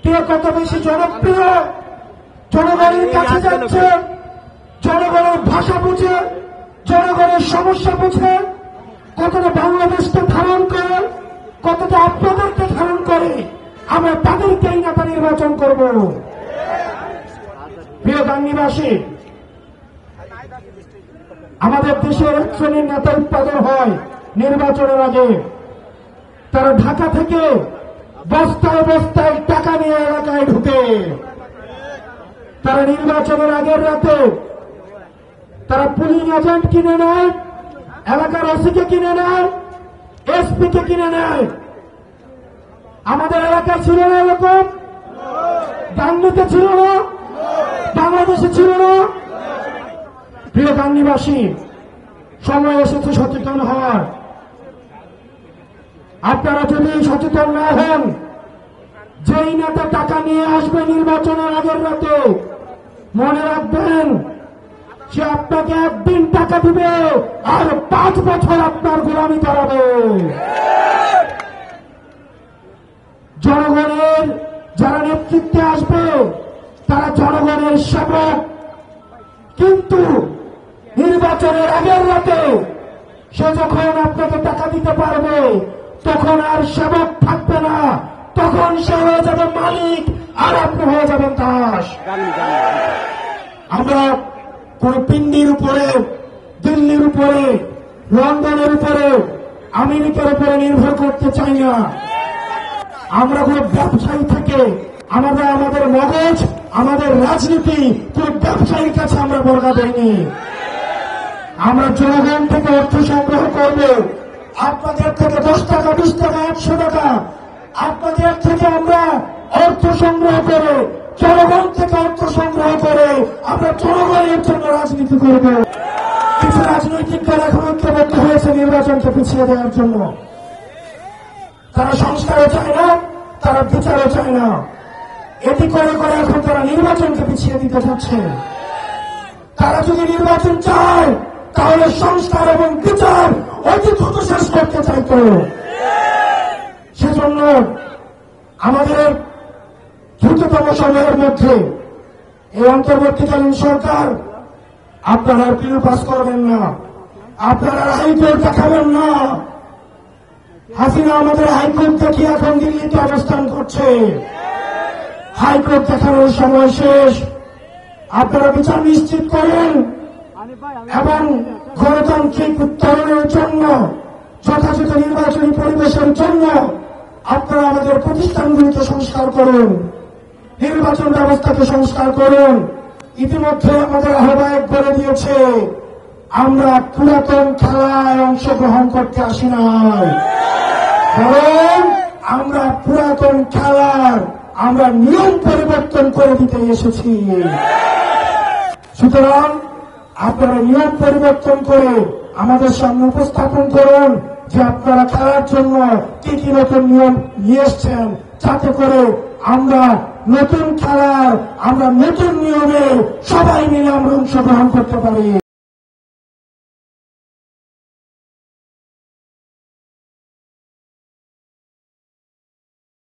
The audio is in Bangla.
কে কত বেশি জনপ্রিয়, জনগণের কাছে যাচ্ছে, জনগণের ভাষা বুঝে, জনগণের সমস্যা বুঝে, কতটা বাংলাদেশকে ধারণ করে, কতটা আপনাদেরকে ধারণ করে, আমরা তাদেরকেই নেতা নির্বাচন করব। প্রিয় গাংনীবাসী, আমাদের দেশের এক শ্রেণীর নেতা উৎপাদন হয় নির্বাচনের আগে। তারা ঢাকা থেকে বস্তায় বস্তায় টাকা নিয়ে এলাকায় ঢুকে, তারা নির্বাচনের আগের রাতে তারা পুলিং এজেন্ট কিনে নেয়, এলাকার ওসিকে কিনে নেয়, এসপি কে কিনে নেয়। আমাদের এলাকায় ছিল না এরকম, গাংনীতে ছিল না, বাংলাদেশে ছিল না। প্রিয় গাংনীবাসী, সময় এসেছে সচেতন হওয়ার। আপনারা যদি সচেতন না হন, যেই নেতা টাকা নিয়ে আসবে নির্বাচনের আগের রাতে, মনে রাখবেন সে আপনাকে একদিন টাকা দিবে আর 5 বছর আপনার গোলামি করাবে। জনগণের যারা নেতৃত্বে আসবে তারা জনগণের সেবক, কিন্তু নির্বাচনের আগের রাতে সে যখন আপনাকে টাকা দিতে পারবে তখন আর সেবক থাকবে না, তখন সে হয়ে যাবে মালিক আর আপনি হয়ে যাবেন দাস। আমরা কোন পিন্ডির উপরে, দিল্লির উপরে, লন্ডনের উপরে, আমেরিকার উপরে নির্ভর করতে চাই না। আমরা কোন ব্যবসায়ী থেকে আমাদের মগজ, আমাদের রাজনীতি কোন ব্যবসায়ীর কাছে আমরা বর্গা দেইনি। আমরা জনগণ থেকে অর্থ সংগ্রহ করব। আপনাদের থেকে 10 টাকা, 20 টাকা, 100 টাকা আপনাদের থেকে আমরা অর্থ সংগ্রহ করে, জনগণ থেকে অর্থ সংগ্রহ করে আমরা জনগণের জন্য রাজনীতি করব। কিছু রাজনৈতিক দল এখন ঐক্যবদ্ধ হয়েছে নির্বাচনকে পিছিয়ে দেওয়ার জন্য। তারা সংস্কারও চায় না, তারা বিচারও চায় না। এটি করে করে এখন তারা নির্বাচনকে পিছিয়ে দিতে চাচ্ছে। তারা যদি নির্বাচন চায় তাহলে সংস্কার এবং বিচার অতি দ্রুত শেষ করতে চাইত। সেজন্য আমাদের দ্রুততম সময়ের মধ্যে এই অন্তর্বর্তীকালীন সরকার আপনারা বিল পাস করবেন না, আপনারা হাইকোর্ট দেখাবেন না। হাসিনা আমাদের হাইকোর্ট দেখিয়ে এখন দিল্লিতে অবস্থান করছে। হাইকোর্ট দেখানোর সময় শেষ। আপনারা বিচার নিশ্চিত করেন এবং গণতান্ত্রিক উত্তরণের জন্য, যথাযথ নির্বাচনী পরিবেশের জন্য আপনারা আমাদের প্রতিষ্ঠানগুলিকে সংস্কার করুন, নির্বাচন ব্যবস্থাকে সংস্কার করুন। ইতিমধ্যে আমাদের আহ্বায়ক বলে দিয়েছে, আমরা পুরাতন খেলায় অংশগ্রহণ করতে আসি নাই, বরং আমরা পুরাতন খেলার আমরা নিয়ম পরিবর্তন করে দিতে এসেছি। সুতরাং আপনারা নিয়ম পরিবর্তন করে আমাদের সামনে উপস্থাপন করুন যে আপনারা খেলার জন্য কি কি নতুন নিয়ম নিয়ে এসছেন, যাতে করে আমরা নতুন খেলার, আমরা নতুন নিয়মে সবাই মিলে আমরা অংশগ্রহণ করতে পারি।